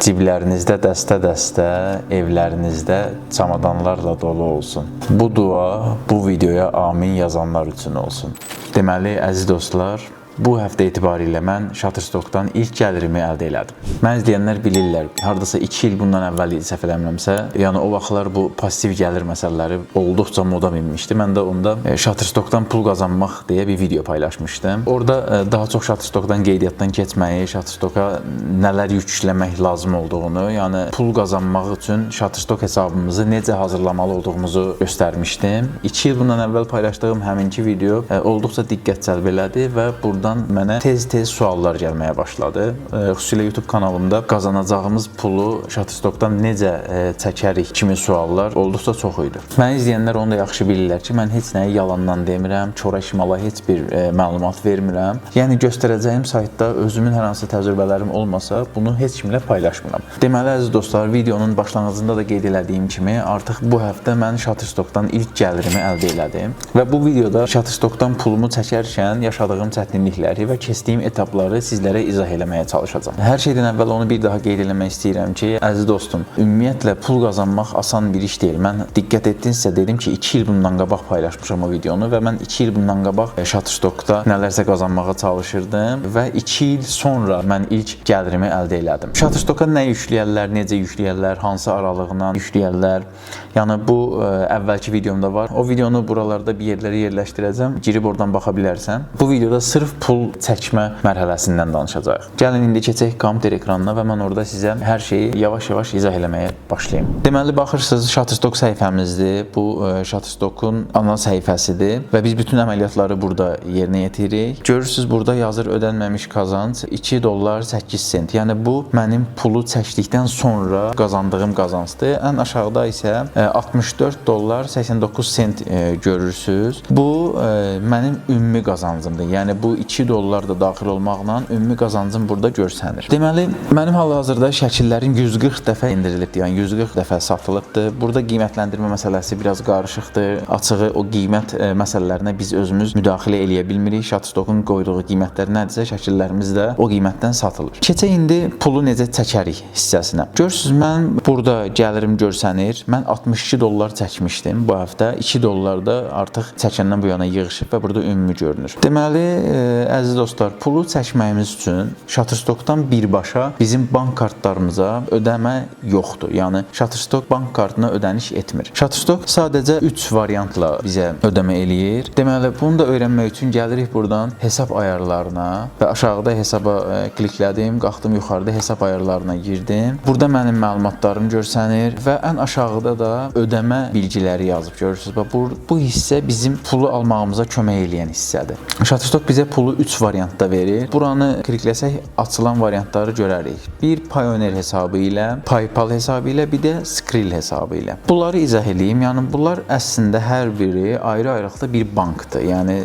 ciblərinizdə dəstə-dəstə, evlərinizdə çamadanlarla dolu olsun. Bu dua bu videoya amin yazanlar üçün olsun. Deməli, əziz dostlar, bu həftə etibarilə mən Shutterstockdan ilk gəlirimi əldə elədim. Mən izləyənlər bilirlər, hardasa 2 il bundan əvvəl idi, səhv eləmirəmsə, yəni o vaxtlar bu pasiv gəlir məsələləri olduqca moda minmişdi. Mən də onda Shutterstockdan pul qazanmaq deyə bir video paylaşmışdım. Orada daha çox Shutterstockdan qeydiyyatdan keçməyi, Shutterstocka nələr yükləmək lazım olduğunu, yəni pul qazanmaq üçün Shutterstock hesabımızı necə hazırlamalı olduğumuzu göstərmişdim. 2 il bundan əvvəl paylaşdığım həminki video olduqca diqqət cəlb elədi və burada mənə tez-tez suallar gəlməyə başladı. Xüsusilə YouTube kanalımda qazanacağımız pulu Shutterstockdan necə çəkərik kimi suallar olduqca çox idi. Məni izləyənlər onu da yaxşı bilirlər ki, mən heç nəyi yalandan demirəm, çora-şimala heç bir məlumat vermirəm. Yəni göstərəcəyim saytda özümün hər hansı təcrübələrim olmasa, bunu heç kimlə paylaşmıram. Deməli, əziz dostlar, videonun başlanğıcında da qeyd elədiyim kimi, artıq bu həftə mən Shutterstockdan ilk gəlirimi əldə elədim və bu videoda Shutterstockdan pulumu çəkərkən yaşadığım çətinlikləri və keçdiyim etapları sizlərə izah eləməyə çalışacağam. Hər şeydən əvvəl onu bir daha qeyd eləmək istəyirəm ki, əziz dostum, ümumiyyətlə pul qazanmaq asan bir iş deyil. Mən diqqət etdinizsə dedim ki, 2 il bundan qabaq paylaşmışam o videonu və mən 2 il bundan qabaq Shutterstockda nələrsə qazanmağa çalışırdım və 2 il sonra mən ilk gəlirimi əldə elədim. Shutterstocka nə yükləyərlər, necə yükləyərlər, hansı aralıqla yükləyərlər, yəni bu əvvəlki videomda var. O videonu buralarda bir yerlərə yerləşdirəcəm, girib oradan baxa bilərsən. Bu videoda sırf pul çəkmə mərhələsindən danışacağıq. Gəlin indi keçək kompüter ekranına və mən orada sizə hər şeyi yavaş-yavaş izah eləməyə başlayayım. Deməli, baxırsınız, Shutterstock səhifəmizdir. Bu Shutterstockun ana səhifəsidir və biz bütün əməliyyatları burada yerinə yetiririk. Görürsünüz, burada yazır ödənməmiş qazanc $2.08. Yəni bu mənim pulu çəkdikdən sonra qazandığım qazancdır. Ən aşağıda isə $64.89 görürsünüz. Bu mənim ümumi qazancımdır. Yəni bu $2 da daxil olmaqla ümumi qazancım burada görsənir. Deməli, mənim hal-hazırda şəkillərim 140 dəfə indirilibdir, yəni 140 dəfə satılıbdır. Burada qiymətləndirmə məsələsi biraz qarışıqdır. Açığı o qiymət məsələlərinə biz özümüz müdaxilə eləyə bilmirik. Shutterstockun qoyduğu qiymətlər nədirsə, şəkillərimiz də o qiymətdən satılır. Keçək indi pulu necə çəkərik hissəsinə. Görürsünüz, mən burada gəlirim görsənir. Mən $62 çəkmişdim bu həftə. $2 da artıq çəkəndən bu yana yığışıb və burada ümumi görünür. Deməli, əziz dostlar, pulu çəkməyimiz üçün Shutterstockdan birbaşa bizim bank kartlarımıza ödəmə yoxdur. Yəni Shutterstock bank kartına ödəniş etmir. Shutterstock sadəcə 3 variantla bizə ödəmə eləyir. Deməli, bunu da öyrənmək üçün gəlirik buradan hesab ayarlarına və aşağıda hesaba kliklədim, qalxdım yuxarıda hesab ayarlarına girdim. Burada mənim məlumatlarım görsənir və ən aşağıda da ödəmə bilgiləri yazıb görürsünüz. Bu hissə bizim pulu almağımıza kömək eləyən hissədir. Shutterstock bizə pulu 3 variantda verir. Buranı klikləsək açılan variantları görərik. Bir Payoneer hesabı ilə, PayPal hesabı ilə, bir də Skrill hesabı ilə. Bunları izah edeyim. Yəni bunlar əslində hər biri ayrı-ayrılıqda bir bankdır. Yəni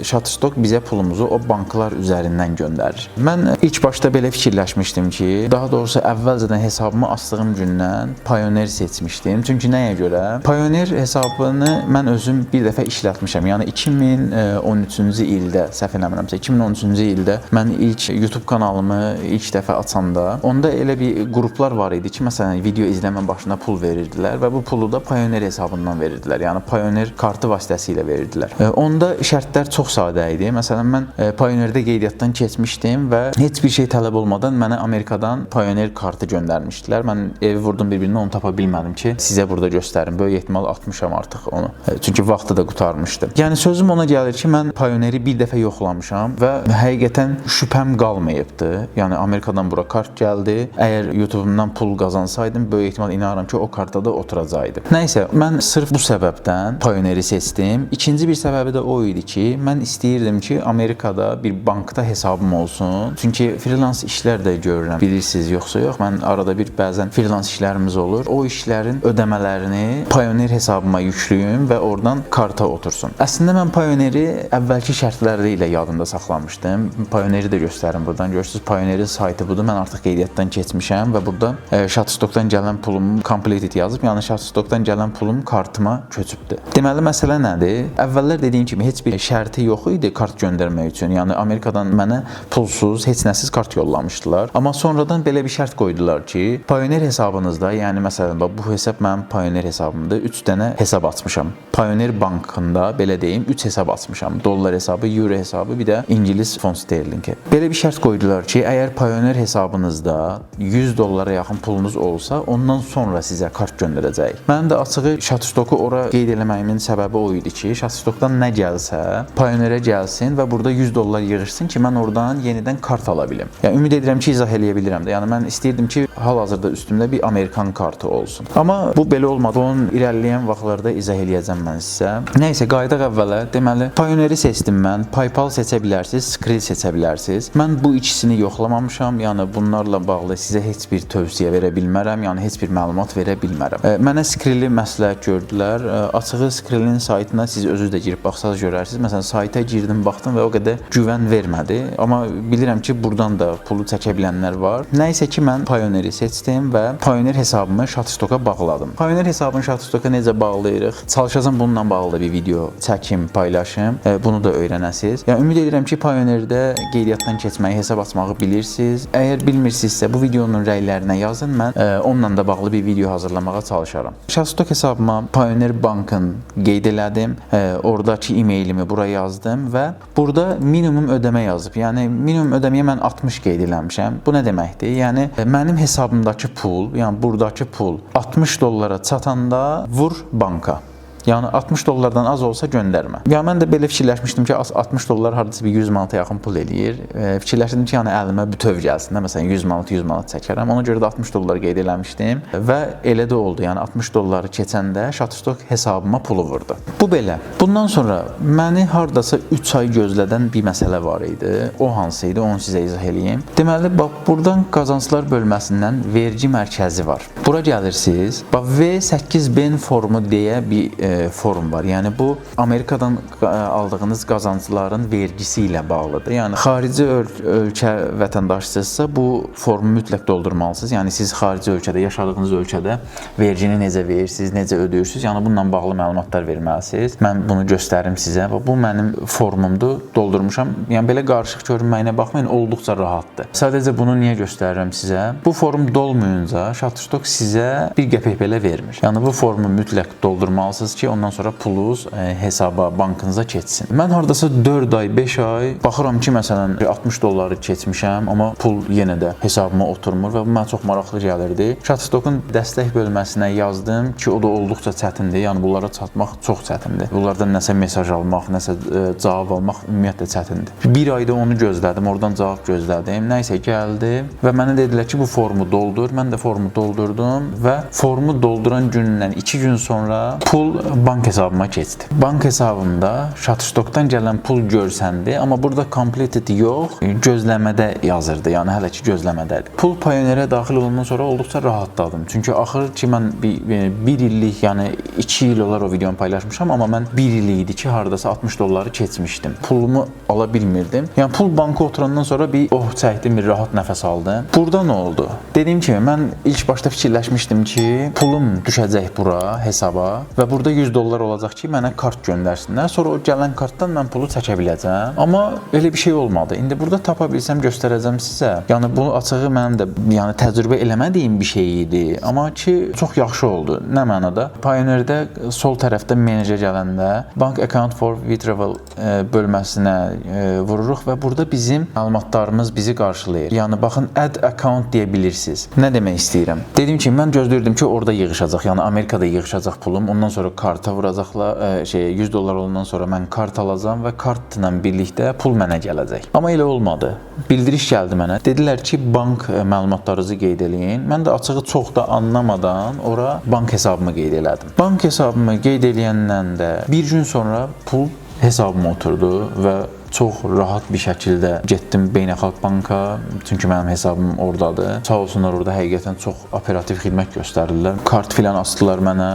Shutterstock bizə pulumuzu o banklar üzərindən göndərir. Mən ilk başda belə fikirləşmişdim ki, daha doğrusu əvvəlcədən hesabımı açdığım gündən Payoneer seçmişdim. Çünki nəyə görə? Payoneer hesabını mən özüm bir dəfə işlətmişəm. Yəni 2013-cü ildə, səhv eləmirəmsə, 2013-cü ildə mən ilk YouTube kanalımı ilk dəfə açanda, onda elə bir qruplar var idi ki, məsələn, video izləmə başına pul verirdilər və bu pulu da Payoneer hesabından verirdilər. Yəni Payoneer kartı vasitəsilə verirdilər. Onda şərtlər çox sadə idi. Məsələn, mən Payoneerdə qeydiyyatdan keçmişdim və heç bir şey tələb olmadan mənə Amerikadan Payoneer kartı göndərmişdilər. Mən evi vurdum bir-birinə, onu tapa bilmədim ki, sizə burada göstərim. Böyük ehtimal atmışam artıq onu. Çünki vaxtı da qurtarmışdı. Yəni sözüm ona gəlir ki, mən Payoneeri bir dəfə yoxlamışam və həqiqətən şübhəm qalmayıbdı. Yəni Amerikadan bura kart gəldi. Əgər YouTube-umdan pul qazansaydım, böyük ehtimal inanıram ki, o kartda da oturacaqdı. Nəysə, mən sırf bu səbəbdən Payoneeri seçdim. İkinci bir səbəbi də o idi ki, mən istəyirdim ki, Amerikada bir bankda hesabım olsun. Çünki freelance işlər də görürəm. Bilirsiniz, yoxsa yox. Mən arada bir bəzən freelance işlərimiz olur. O işlərin ödəmələrini Payoneer hesabıma yüklüyüm və oradan karta otursun. Əslində mən Payoneeri əvvəlki şərtləri ilə yadımda hesabımda saxlamışdım. Payoneri də göstərim buradan. Görürsüz, Payonerin saytı budur. Mən artıq qeydiyyatdan keçmişəm və burada Shutterstockdan gələn pulum completed yazıb. Yəni Shutterstockdan gələn pulum kartıma köçübdür. Deməli məsələ nədir? Əvvəllər dediyim kimi heç bir şərti yox idi kart göndərmək üçün. Yəni Amerikadan mənə pulsuz, heç nəsiz kart yollamışdılar. Amma sonradan belə bir şərt qoydular ki, Payoneer hesabınızda, yəni məsələn bu hesab mənim Payoneer hesabımdır. 3 dənə hesab açmışam. Payoneer bankında belə deyim 3 hesab açmışam. Dollar hesabı, euro hesabı, bir də İngilis fond sterlingi. Belə bir şərt qoydular ki, əgər Payoneer hesabınızda 100 dollara yaxın pulunuz olsa, ondan sonra sizə kart göndərəcək. Mənim də açığı Shutterstocku ora qeyd eləməyimin səbəbi o idi ki, Shutterstockdan nə gəlsə, Payoneerə gəlsin və burada 100 dollar yığışsın ki, mən oradan yenidən kart ala bilim. Yəni ümid edirəm ki, izah eləyə bilirəm də. Yəni mən istəyirdim ki, hal-hazırda üstümdə bir Amerikan kartı olsun. Amma bu belə olmadı. Onun irəliləyən vaxtlarda izah eləyəcəm mən sizə. Nəysə, qayıdaq əvvələ. Deməli, Payoneeri seçdim mən. PayPal seçə bilərsiniz, Skrill seçə bilərsiniz. Mən bu ikisini yoxlamamışam. Yəni bunlarla bağlı sizə heç bir tövsiyə verə bilmərəm. Yəni heç bir məlumat verə bilmərəm. Mənə Skrilli məsləhət gördülər. Açığı Skrillin saytına siz özünüz də girib baxsaz görərsiniz. Məsələn, sayta girdim, baxdım və o qədər güvən vermədi. Amma bilirəm ki, buradan da pulu çəkə bilənlər var. Nəysə ki, mən Payoneeri seçdim və Payoneer hesabımı Shutterstocka bağladım. Payoneer hesabını Shutterstocka necə bağlayırıq? Çalışacağam bununla bağlı da bir video çəkim, paylaşım. Bunu da öyrənəsiniz. Yəni ümid edirəm ki, Payoneerdə qeydiyyatdan keçməyi, hesab açmağı bilirsiniz. Əgər bilmirsinizsə, bu videonun rəylərinə yazın. Mən onunla da bağlı bir video hazırlamağa çalışaram. Shutterstock hesabıma Payoneer bankın qeyd elədim. Oradakı e-mailimi bura yazdım və burada minimum ödəmə yazıb. Yəni minimum ödəməyə mən 60 qeyd eləmişəm. Bu nə deməkdir? Yəni mənim hesabımdakı pul, yəni buradakı pul 60 dollara çatanda vur banka. Yəni 60 dollardan az olsa göndərmə. Ya mən də belə fikirləşmişdim ki, 60 dollar hardasa bir 100 manata yaxın pul eləyir. Fikirləşdim ki, yəni əlimə bütöv gəlsin də, məsələn 100 manat çəkərəm. Ona görə də 60 dollar qeyd eləmişdim və elə də oldu. Yəni 60 dolları keçəndə Shutterstock hesabıma pulu vurdu. Bu belə. Bundan sonra məni hardasa 3 ay gözlədən bir məsələ var idi. O hansı idi? Onu sizə izah eləyim. Deməli, bax buradan qazanclar bölməsindən vergi mərkəzi var. Bura gəlirsiniz. Bax V8BEN formu deyə bir forum var. Yəni bu Amerikadan aldığınız qazancların vergisi ilə bağlıdır. Yəni xarici ölkə vətəndaşısınızsa bu formu mütləq doldurmalısınız. Yəni siz xarici ölkədə, yaşadığınız ölkədə vergini necə verirsiniz, necə ödəyirsiniz? Yəni bununla bağlı məlumatlar verməlisiniz. Mən bunu göstərim sizə. Bu mənim formumdur, doldurmuşam. Yəni belə qarışıq görünməyinə baxmayın, olduqca rahatdır. Sadəcə bunu niyə göstərirəm sizə? Bu form dolmayınca Shutterstock sizə bir qəpik belə vermir. Yəni bu formu mütləq doldurmalısınız ki, ondan sonra pulunuz hesaba, bankınıza keçsin. Mən hardasa 4 ay, 5 ay baxıram ki, məsələn 60 dolları keçmişəm, amma pul yenə də hesabıma oturmur və bu mənə çox maraqlı gəlirdi. Shutterstockun dəstək bölməsinə yazdım ki, o da olduqca çətindir. Yəni bunlara çatmaq çox çətindir. Bunlardan nəsə mesaj almaq, nəsə cavab almaq ümumiyyətlə çətindir. Bir ayda onu gözlədim, oradan cavab gözlədim. Nəysə gəldi və mənə dedilər ki, bu formu doldur. Mən də formu doldurdum və formu dolduran gündən 2 gün sonra pul bank hesabıma keçdi. Bank hesabımda Shutterstockdan gələn pul görsəndi, amma burada completed yox, gözləmədə yazırdı. Yəni hələ ki gözləmədədir. Pul Payoneerə daxil olandan sonra olduqca rahatladım. Çünki axır ki mən bir illik, yəni 2 il olar o videonu paylaşmışam, amma mən 1 il idi ki, hardasa 60 dolları keçmişdim. Pulumu ala bilmirdim. Yəni pul banka oturandan sonra bir çəkdim, bir rahat nəfəs aldım. Burada nə oldu? Dediyim kimi mən ilk başda fikirləşmişdim ki, pulum düşəcək bura hesaba və burada 100 dollar olacaq ki, mənə kart göndərsinlər. Sonra o gələn kartdan mən pulu çəkə biləcəm. Amma elə bir şey olmadı. İndi burada tapa bilsəm göstərəcəm sizə. Yəni bu açığı mənim də təcrübə eləmədiyim bir şey idi. Amma ki çox yaxşı oldu. Nə mənada? Payoneerdə sol tərəfdə menecer gələndə Bank Account for Withdrawal bölməsinə vururuq və burada bizim məlumatlarımız bizi qarşılayır. Yəni baxın, add account deyə bilirsiniz. Nə demək istəyirəm? Dediyim kimi mən gözləyirdim ki, orada yığışacaq. Yəni Amerikada yığışacaq pulum. Ondan sonra karta vuracaqlar, 100 dollar olandan sonra mən kart alacağam və kartla birlikdə pul mənə gələcək. Amma elə olmadı. Bildiriş gəldi mənə. Dedilər ki, bank məlumatlarınızı qeyd eləyin. Mən də açığı çox da anlamadan ora bank hesabımı qeyd elədim. Bank hesabımı qeyd eləyəndən də bir gün sonra pul hesabıma oturdu və Çox rahat bir şəkildə getdim Beynəlxalq Banka, çünki mənim hesabım oradadır. Sağ olsunlar, orada həqiqətən çox operativ xidmət göstərirlər. Kart filan asdılar mənə,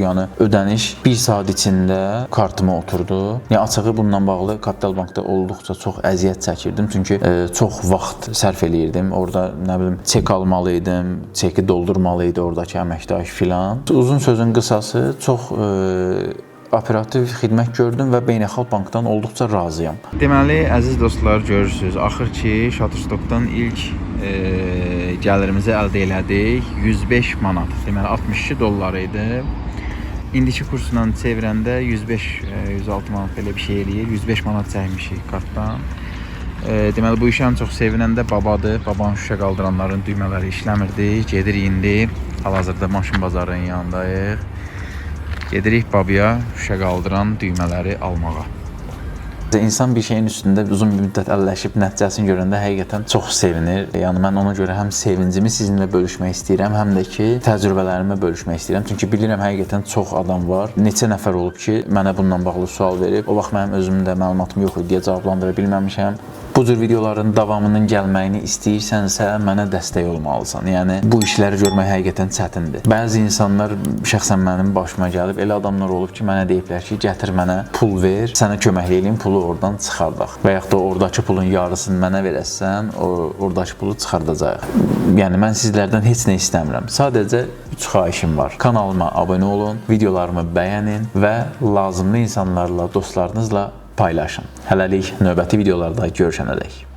yəni ödəniş 1 saat içində kartıma oturdu. Yəni açığı bununla bağlı Kapital Bankda olduqca çox əziyyət çəkirdim, çünki çox vaxt sərf eləyirdim. Orada nə bilim çek almalıydım, çeki doldurmalıydı oradakı əməkdaş filan. Uzun sözün qısası çox operativ xidmət gördüm və Beynəlxalq Bankdan olduqca razıyam. Deməli, əziz dostlar, görürsünüz, axır ki Shutterstockdan ilk gəlirimizi əldə elədik. 105 manat, deməli 62 dollar idi. İndiki kursla çevirəndə 105-106 manat belə bir şey eləyir. 105 manat çəkmişik kartdan. Deməli, bu işə ən çox sevinəndə babadır. Babanın şüşə qaldıranların düymələri işləmirdi. Gedirik indi. Hal-hazırda maşın bazarının yanındayıq. Gedirik babaya şüşə qaldıran düymələri almağa. İnsan bir şeyin üstündə uzun bir müddət əlləşib nəticəsini görəndə həqiqətən çox sevinir. Yəni mən ona görə həm sevincimi sizinlə bölüşmək istəyirəm, həm də ki, təcrübələrimi bölüşmək istəyirəm. Çünki bilirəm həqiqətən çox adam var. Neçə nəfər olub ki, mənə bununla bağlı sual verib. O vaxt mənim özümün də məlumatım yox idi deyə cavablandıra bilməmişəm. Bu cür videoların davamının gəlməyini istəyirsənsə, mənə dəstək olmalısan. Yəni bu işləri görmək həqiqətən çətindir. Bəzi insanlar, şəxsən mənim başıma gəlib, elə adamlar olub ki, mənə deyiblər ki, gətir mənə pul ver, sənə kömək eləyim, pulu oradan çıxardaq. Və yaxud da oradakı pulun yarısını mənə verəsən, oradakı pulu çıxardacaq. Yəni mən sizlərdən heç nə istəmirəm. Sadəcə 3 xahişim var. Kanalıma abunə olun, videolarımı bəyənin və lazımlı insanlarla, dostlarınızla paylaşın. Hələlik növbəti videolarda görüşənədək.